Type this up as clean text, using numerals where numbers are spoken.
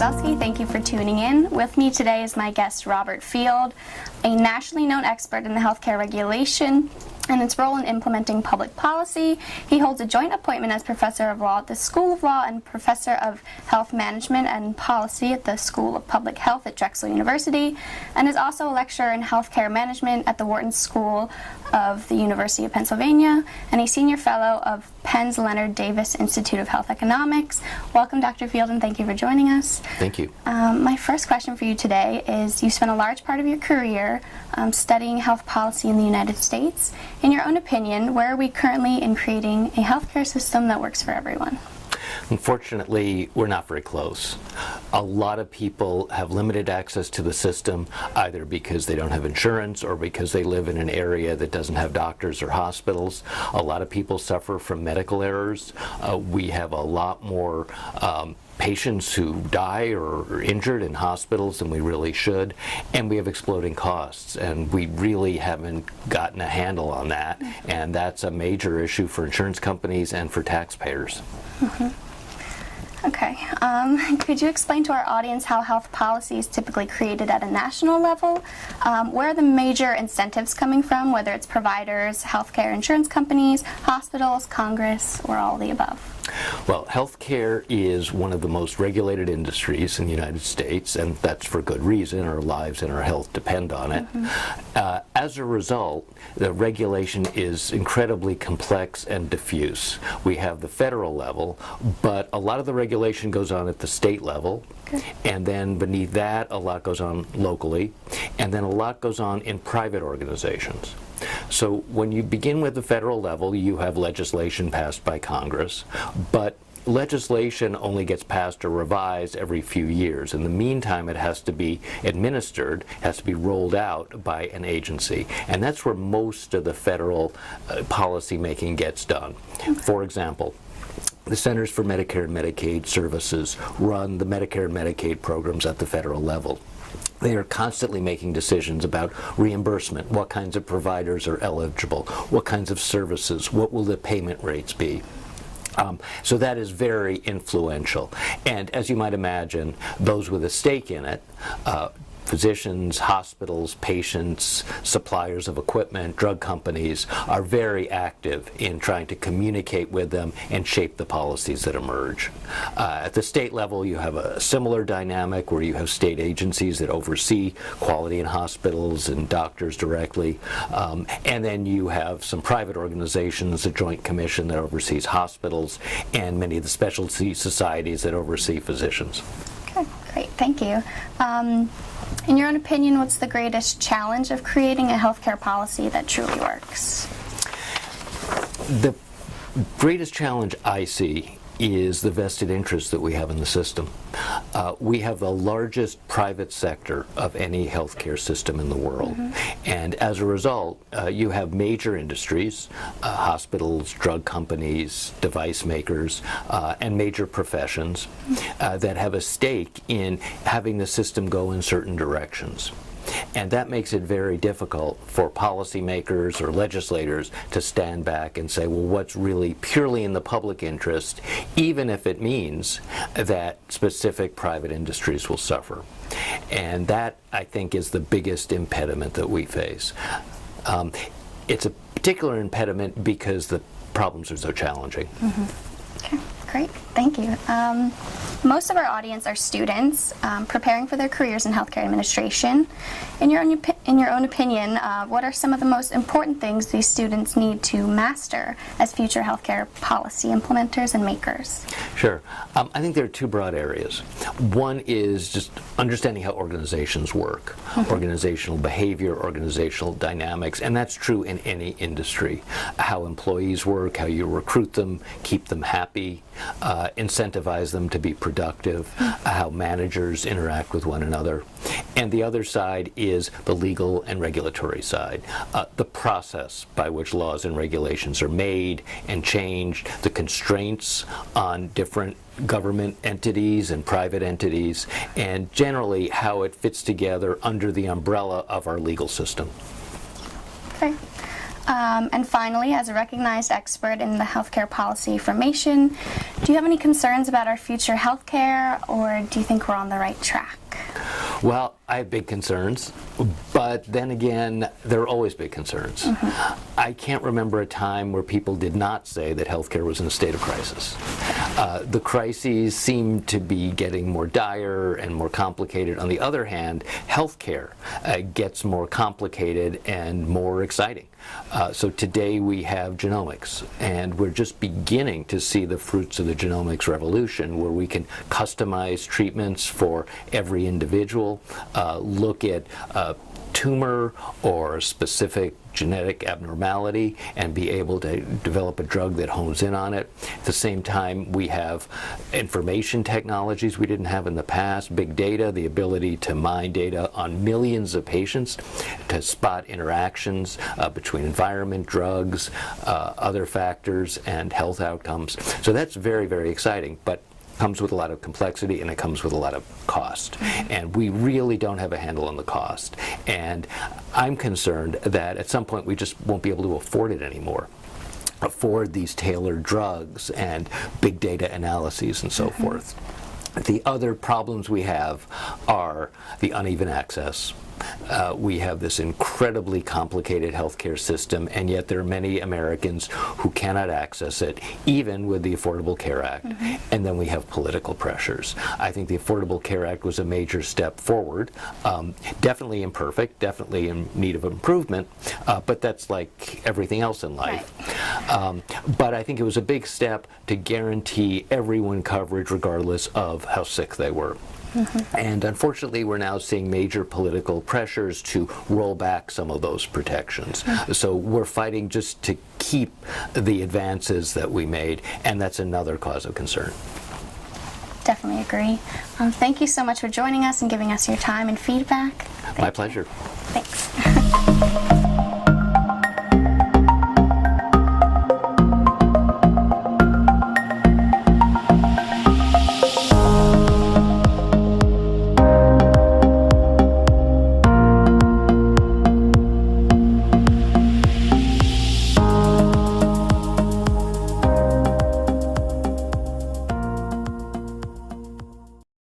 Pogorzelski. Thank you for tuning in. With me today is my guest, Robert Field, a nationally known expert in the healthcare regulation and its role in implementing public policy. He holds a joint appointment as Professor of Law at the School of Law and Professor of Health Management and Policy at the School of Public Health at Drexel University, and is also a lecturer in healthcare management at the Wharton School of the University of Pennsylvania, and a senior fellow of Penn's Leonard Davis Institute of Health Economics. Welcome, Dr. Field, and thank you for joining us. Thank you. My first question for you today is, you spent a large part of your career studying health policy in the United States. In your own opinion, where are we currently in creating a healthcare system that works for everyone? Unfortunately, we're not very close. A lot of people have limited access to the system, either because they don't have insurance or because they live in an area that doesn't have doctors or hospitals. A lot of people suffer from medical errors. We have a lot more patients who die or are injured in hospitals than we really should, and we have exploding costs, and we really haven't gotten a handle on that, and that's a major issue for insurance companies and for taxpayers. Okay. Could you explain to our audience how health policy is typically created at a national level? Where are the major incentives coming from, whether it's providers, healthcare insurance companies, hospitals, Congress, or all of the above? Well, healthcare is one of the most regulated industries in the United States, and that's for good reason. Our lives and our health depend on it. As a result, the regulation is incredibly complex and diffuse. We have the federal level, but a lot of the regulation goes on at the state level, and then beneath that, a lot goes on locally, and then a lot goes on in private organizations. So when you begin with the federal level, you have legislation passed by Congress, but legislation only gets passed or revised every few years. In the meantime, it has to be administered, has to be rolled out by an agency, and that's where most of the federal policy making gets done. For example, the Centers for Medicare and Medicaid Services run the Medicare and Medicaid programs at the federal level. They are constantly making decisions about reimbursement, what kinds of providers are eligible, what kinds of services, what will the payment rates be. So that is very influential. And as you might imagine, those with a stake in it, physicians, hospitals, patients, suppliers of equipment, drug companies, are very active in trying to communicate with them and shape the policies that emerge. At the state level, you have a similar dynamic where you have state agencies that oversee quality in hospitals and doctors directly, and then you have some private organizations, the Joint Commission that oversees hospitals, and many of the specialty societies that oversee physicians. Okay, great, thank you. In your own opinion, what's the greatest challenge of creating a healthcare policy that truly works? The greatest challenge I see is the vested interest that we have in the system. We have the largest private sector of any healthcare system in the world. And as a result, you have major industries, hospitals, drug companies, device makers, and major professions that have a stake in having the system go in certain directions. And that makes it very difficult for policymakers or legislators to stand back and say, well, what's really purely in the public interest, even if it means that specific private industries will suffer. And that, I think, is the biggest impediment that we face. It's a particular impediment because the problems are so challenging. Okay, great, thank you. Most of our audience are students preparing for their careers in healthcare administration. In your own opinion, what are some of the most important things these students need to master as future healthcare policy implementers and makers? Sure. I think there are two broad areas. One is just understanding how organizations work, organizational behavior, organizational dynamics, and that's true in any industry. How employees work, how you recruit them, keep them happy, incentivize them to be productive, how managers interact with one another. And the other side is the legal and regulatory side, the process by which laws and regulations are made and changed, the constraints on different government entities and private entities, and generally how it fits together under the umbrella of our legal system. Okay. And finally, as a recognized expert in the healthcare policy formation, do you have any concerns about our future healthcare, or do you think we're on the right track? Well, I have big concerns, but then again, there are always big concerns. I can't remember a time where people did not say that healthcare was in a state of crisis. The crises seem to be getting more dire and more complicated. On the other hand, healthcare gets more complicated and more exciting. So today we have genomics, and we're just beginning to see the fruits of the genomics revolution, where we can customize treatments for every individual, look at tumor or specific genetic abnormality and be able to develop a drug that hones in on it. At the same time, we have information technologies we didn't have in the past, big data, the ability to mine data on millions of patients to spot interactions between environment, drugs, other factors, and health outcomes. So that's very, very exciting, but comes with a lot of complexity, and it comes with a lot of cost. And we really don't have a handle on the cost. And I'm concerned that at some point we just won't be able to afford it anymore. Afford these tailored drugs and big data analyses and so forth. The other problems we have are the uneven access. We have this incredibly complicated healthcare system, and yet there are many Americans who cannot access it, even with the Affordable Care Act. And then we have political pressures. I think the Affordable Care Act was a major step forward. Definitely imperfect, definitely in need of improvement, but that's like everything else in life. But I think it was a big step to guarantee everyone coverage regardless of how sick they were. And unfortunately, we're now seeing major political pressures to roll back some of those protections. So we're fighting just to keep the advances that we made, and that's another cause of concern. Definitely agree. Thank you so much for joining us and giving us your time and feedback. My pleasure. Thanks.